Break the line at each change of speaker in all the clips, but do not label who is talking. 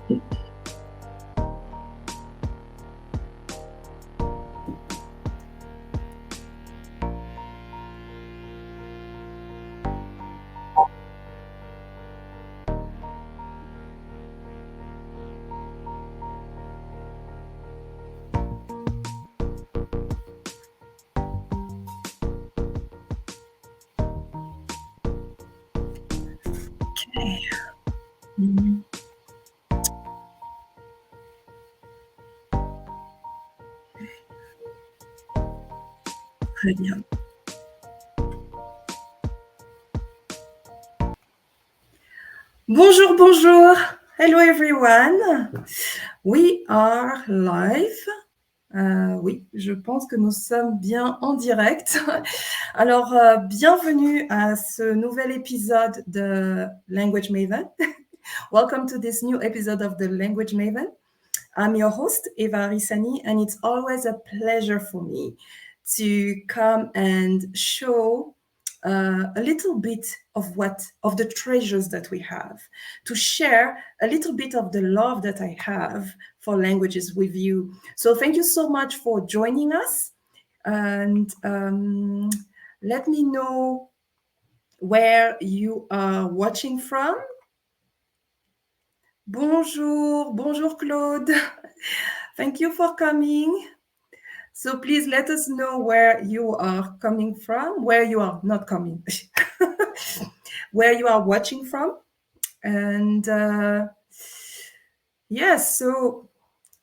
Mhm. Très bien. Bonjour, bonjour. Hello everyone. We are live. Oui, je pense que nous sommes bien en direct. Alors, bienvenue à ce nouvel épisode de Language Maven. Welcome to this new episode of the Language Maven. I'm your host, Eva Risani, and it's always a pleasure for me to come and show a little bit of the treasures that we have, to share a little bit of the love that I have for languages with you. So thank you so much for joining us, and let me know where you are watching from. Bonjour, bonjour Claude. Thank you for coming. So please let us know where you are coming from, where you are not coming, where you are watching from. And yes, so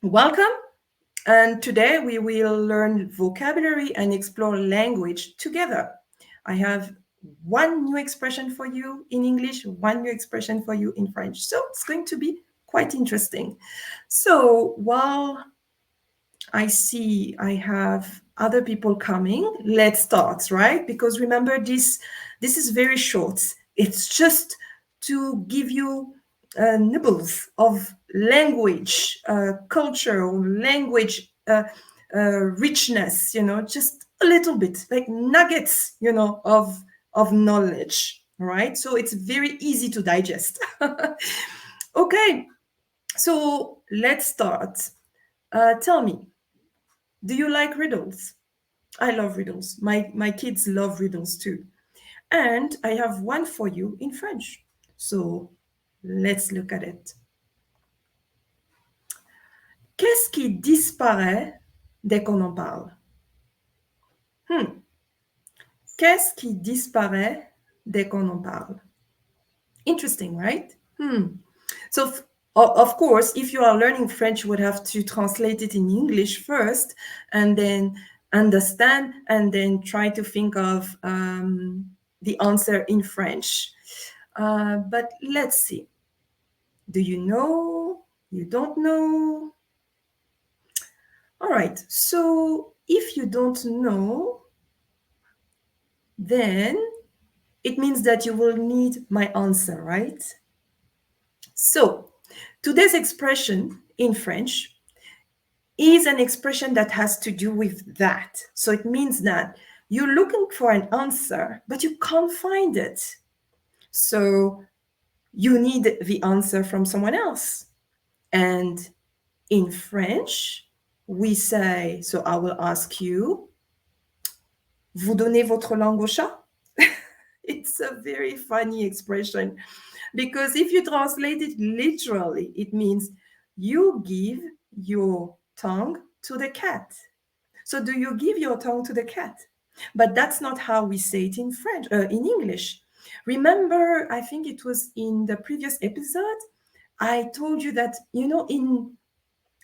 welcome. And today we will learn vocabulary and explore language together. I have one new expression for you in English, one new expression for you in French. So it's going to be quite interesting. So while I see I have other people coming, let's start, right? Because remember, this is very short. It's just to give you nibbles of language, culture, language richness, just a little bit, like nuggets, of knowledge, right? So it's very easy to digest. Okay, so let's start. Tell me, do you like riddles? I love riddles. My kids love riddles too. And I have one for you in French. So let's look at it. Qu'est-ce qui disparaît dès qu'on en parle? Qu'est-ce qui disparaît dès qu'on en parle? Interesting, right? So, of course, if you are learning French, you would have to translate it in English first and then understand and then try to think of the answer in French. But let's see. Do you know? You don't know? All right. So if you don't know, then it means that you will need my answer, right? So today's expression in French is an expression that has to do with that. So it means that you're looking for an answer, but you can't find it. So you need the answer from someone else. And in French, we say, so I will ask you, vous donnez votre langue au chat? It's a very funny expression because if you translate it literally, it means you give your tongue to the cat. So do you give your tongue to the cat? But that's not how we say it in French, in English. Remember, I think it was in the previous episode, I told you that, in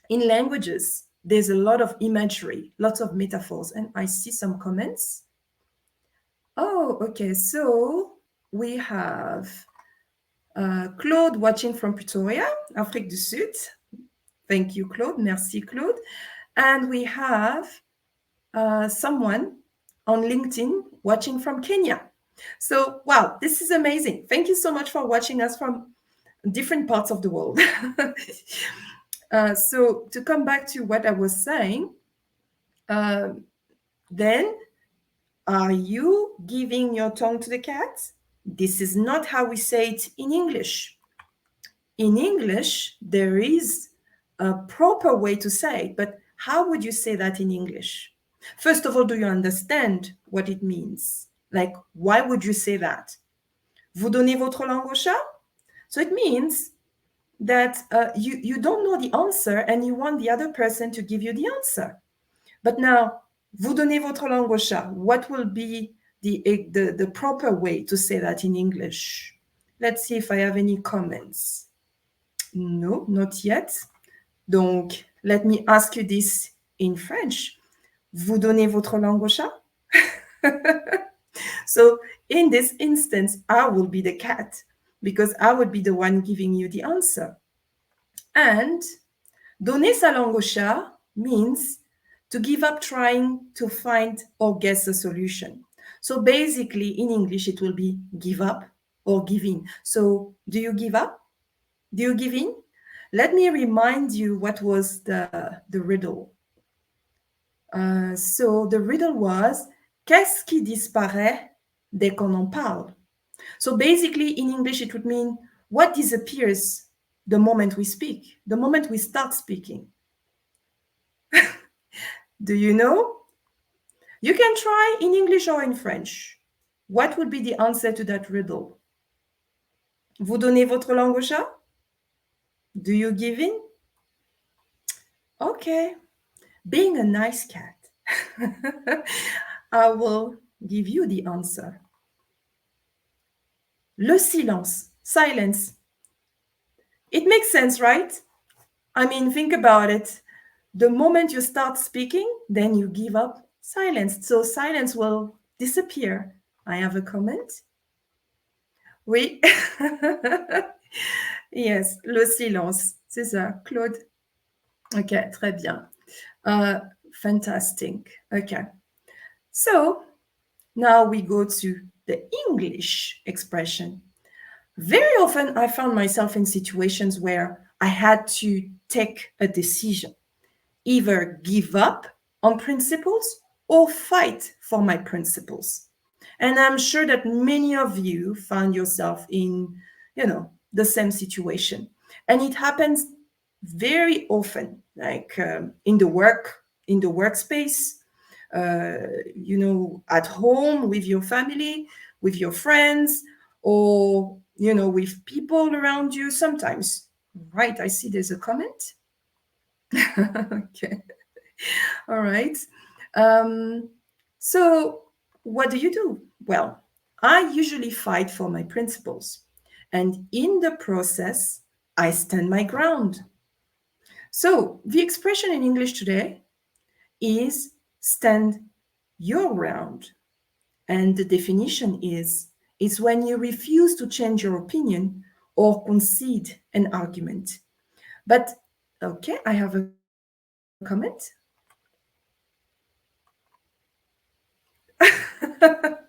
languages, there's a lot of imagery, lots of metaphors, and I see some comments. Oh, okay. So we have Claude watching from Pretoria, Afrique du Sud. Thank you, Claude. Merci, Claude. And we have someone on LinkedIn watching from Kenya. So, wow, this is amazing. Thank you so much for watching us from different parts of the world. So to come back to what I was saying, then are you giving your tongue to the cat? This is not how we say it in English. in English, there is a proper way to say it, but how would you say that in English? First of all, do you understand what it means? Like, why would you say that? Vous donnez votre langue au chat? So it means that you don't know the answer and you want the other person to give you the answer. But now, vous donnez votre langue au chat. What will be the proper way to say that in English? Let's see if I have any comments. No, not yet. Donc, let me ask you this in French. Vous donnez votre langue au chat? So, in this instance, I will be the cat because I would be the one giving you the answer. And donner sa langue au chat means to give up trying to find or guess a solution. So basically, in English, it will be give up or give in. So do you give up? Do you give in? Let me remind you what was the riddle. So the riddle was, qu'est-ce qui disparaît dès qu'on en parle? So basically, in English, it would mean, what disappears the moment we speak, the moment we start speaking? Do you know? You can try in English or in French. What would be the answer to that riddle? Vous donnez votre langue au chat? Do you give in? Okay. Being a nice cat, I will give you the answer. Le silence, silence. It makes sense, right? I mean, think about it. The moment you start speaking, then you give up silence. So silence will disappear. I have a comment. Oui. Yes, le silence. C'est ça, Claude. Ok, très bien. Fantastic. Okay. So now we go to the English expression. Very often I found myself in situations where I had to take a decision, either give up on principles or fight for my principles. And I'm sure that many of you found yourself in, the same situation. And it happens very often, like in the workspace, at home with your family, with your friends, or, with people around you sometimes. Right, I see there's a comment. Okay. All right. So what do? Well, I usually fight for my principles. And in the process, I stand my ground. So the expression in English today is stand your ground. And the definition is, it's when you refuse to change your opinion or concede an argument. But, okay, I have a comment.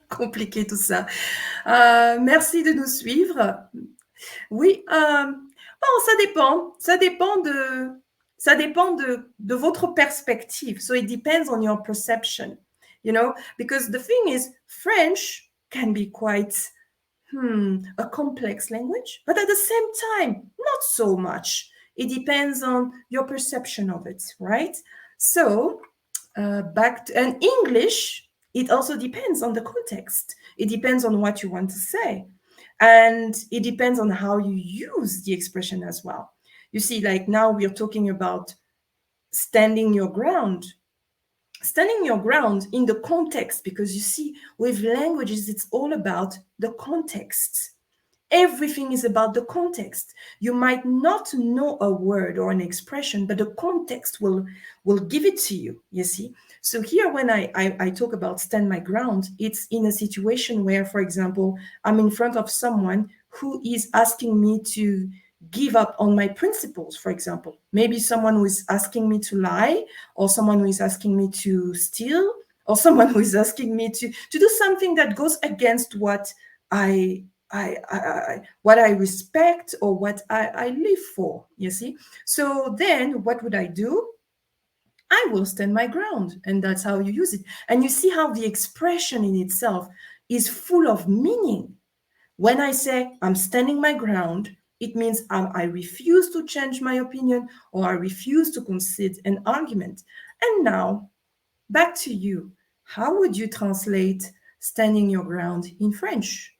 Compliqué tout ça. Merci de nous suivre. Oui, bon, ça dépend de votre perspective. So it depends on your perception, because the thing is, French can be quite a complex language, but at the same time, not so much. It depends on your perception of it, right? So and English, it also depends on the context. It depends on what you want to say. And it depends on how you use the expression as well. You see, like now we're talking about standing your ground. Standing your ground in the context, because you see, with languages, it's all about the context. Everything is about the context. You might not know a word or an expression, but the context will give it to you, you see. So here, when I talk about stand my ground, it's in a situation where, for example, I'm in front of someone who is asking me to give up on my principles, for example. Maybe someone who is asking me to lie, or someone who is asking me to steal, or someone who is asking me to do something that goes against what I respect or what I live for, you see. So then what would I do? I will stand my ground, and that's how you use it. And you see how the expression in itself is full of meaning. When I say I'm standing my ground, It means I refuse to change my opinion, or I refuse to concede an argument. And now, back to you. How would you translate standing your ground in French?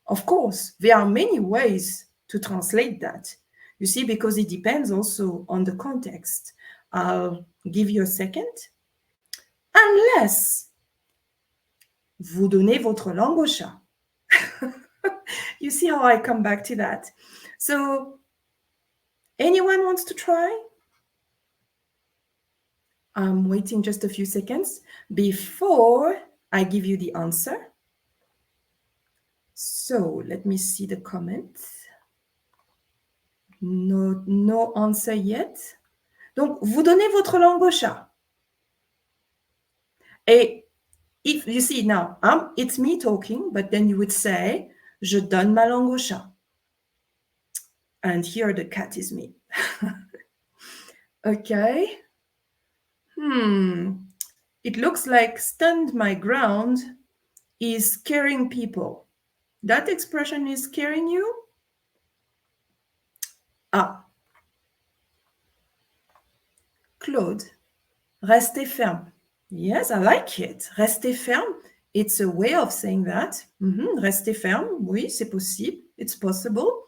Of course, there are many ways to translate that. You see, because it depends also on the context. I'll give you a second. Unless vous donnez votre langue au chat. You see how I come back to that. So, anyone wants to try? I'm waiting just a few seconds before I give you the answer. So, let me see the comments. No answer yet. Donc, vous donnez votre langue au chat. Et if you see now, it's me talking, but then you would say, je donne ma langue au chat. And here the cat is me. Okay. It looks like stand my ground is scaring people. That expression is scaring you? Claude, restez ferme. Yes, I like it. Restez ferme. It's a way of saying that. Restez ferme. Oui, c'est possible. It's possible.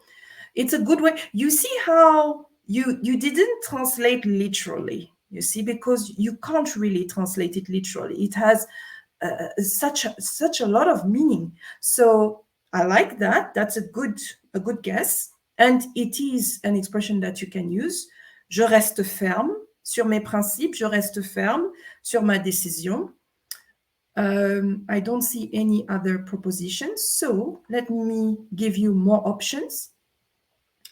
It's a good way. You see how you didn't translate literally, you see, because you can't really translate it literally. It has such a lot of meaning. So I like that. That's a good guess. And it is an expression that you can use. Je reste ferme sur mes principes. Je reste ferme sur ma décision. I don't see any other propositions. So let me give you more options.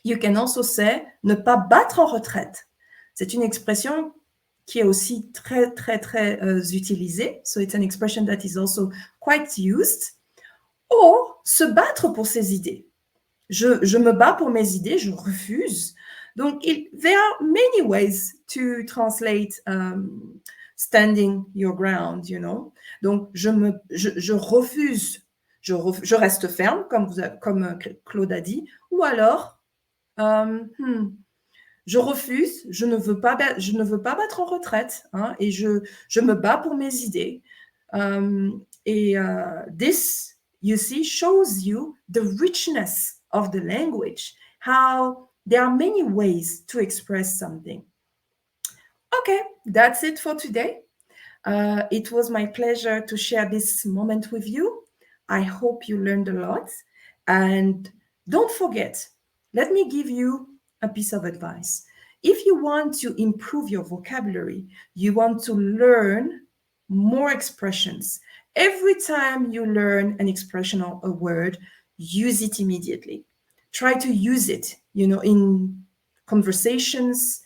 You can also say ne pas battre en retraite. C'est une expression qui est aussi très, très, très utilisée. So it's an expression that is also quite used. Or, se battre pour ses idées. Je me bats pour mes idées, je refuse. Donc, there are many ways to translate standing your ground, you know. Donc, je refuse, je reste ferme, comme Claude a dit, ou alors, je refuse, je ne veux pas battre en retraite, hein, et je me bats pour mes idées. This, you see, shows you the richness of the language, how there are many ways to express something. Okay, that's it for today. It was my pleasure to share this moment with you. I hope you learned a lot. And don't forget, let me give you a piece of advice. If you want to improve your vocabulary, you want to learn more expressions, every time you learn an expression or a word, use it immediately. Try to use it, you know, in conversations,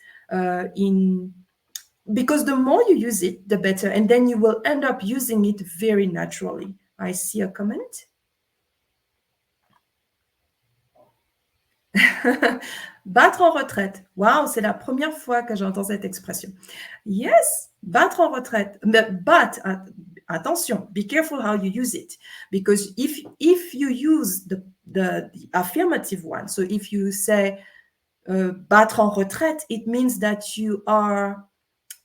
because the more you use it, the better, and then you will end up using it very naturally. I see a comment. Battre en retraite. Wow, c'est la première fois que j'entends cette expression. Yes, battre en retraite. But attention, be careful how you use it, because if you use the affirmative one, so if you say battre en retraite, it means that you are,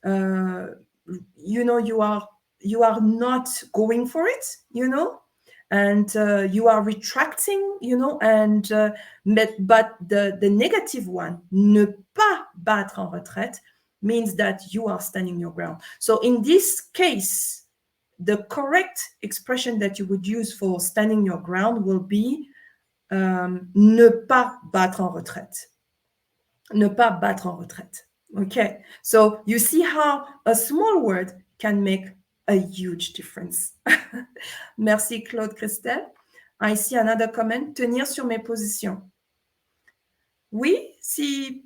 you know, you are not going for it, you know, and you are retracting, you know, and but the negative one, ne pas battre en retraite, means that you are standing your ground. So in this case, the correct expression that you would use for standing your ground will be ne pas battre en retraite. Ne pas battre en retraite. Okay, so you see how a small word can make a huge difference. Merci Claude Christelle. I see another comment. Tenir sur mes positions. Oui, si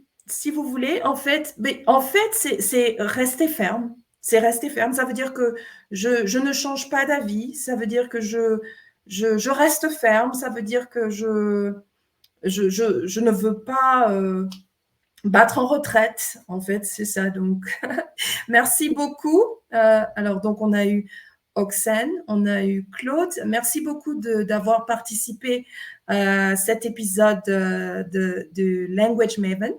vous voulez, en fait, c'est rester ferme. C'est rester ferme. Ça veut dire que je ne change pas d'avis. Ça veut dire que je reste ferme. Ça veut dire que je ne veux pas battre en retraite. En fait, c'est ça. Donc, merci beaucoup. Alors, donc, on a eu Oxane, on a eu Claude. Merci beaucoup d'avoir participé cet épisode de Language Maven.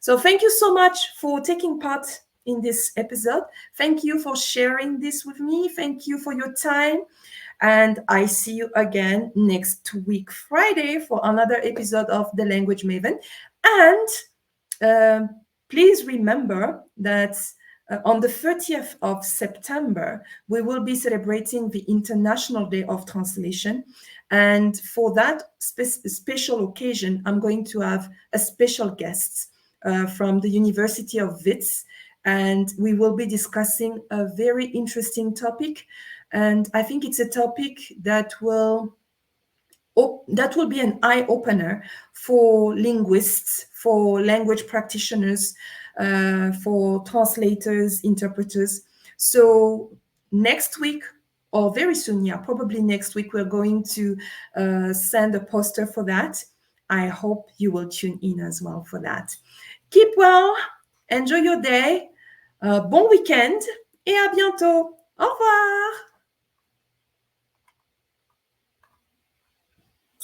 So thank you so much for taking part in this episode. Thank you for sharing this with me. Thank you for your time. And I see you again next week, Friday, for another episode of The Language Maven. And please remember that on the 30th of September, we will be celebrating the International Day of Translation. And for that special occasion, I'm going to have a special guest from the University of Wits. And we will be discussing a very interesting topic. And I think it's a topic that will be an eye-opener for linguists, for language practitioners, for translators, interpreters. So next week, or very soon, yeah, probably next week, we're going to send a poster for that. I hope you will tune in as well for that. Keep well, enjoy your day, bon week-end, et à bientôt. Au revoir.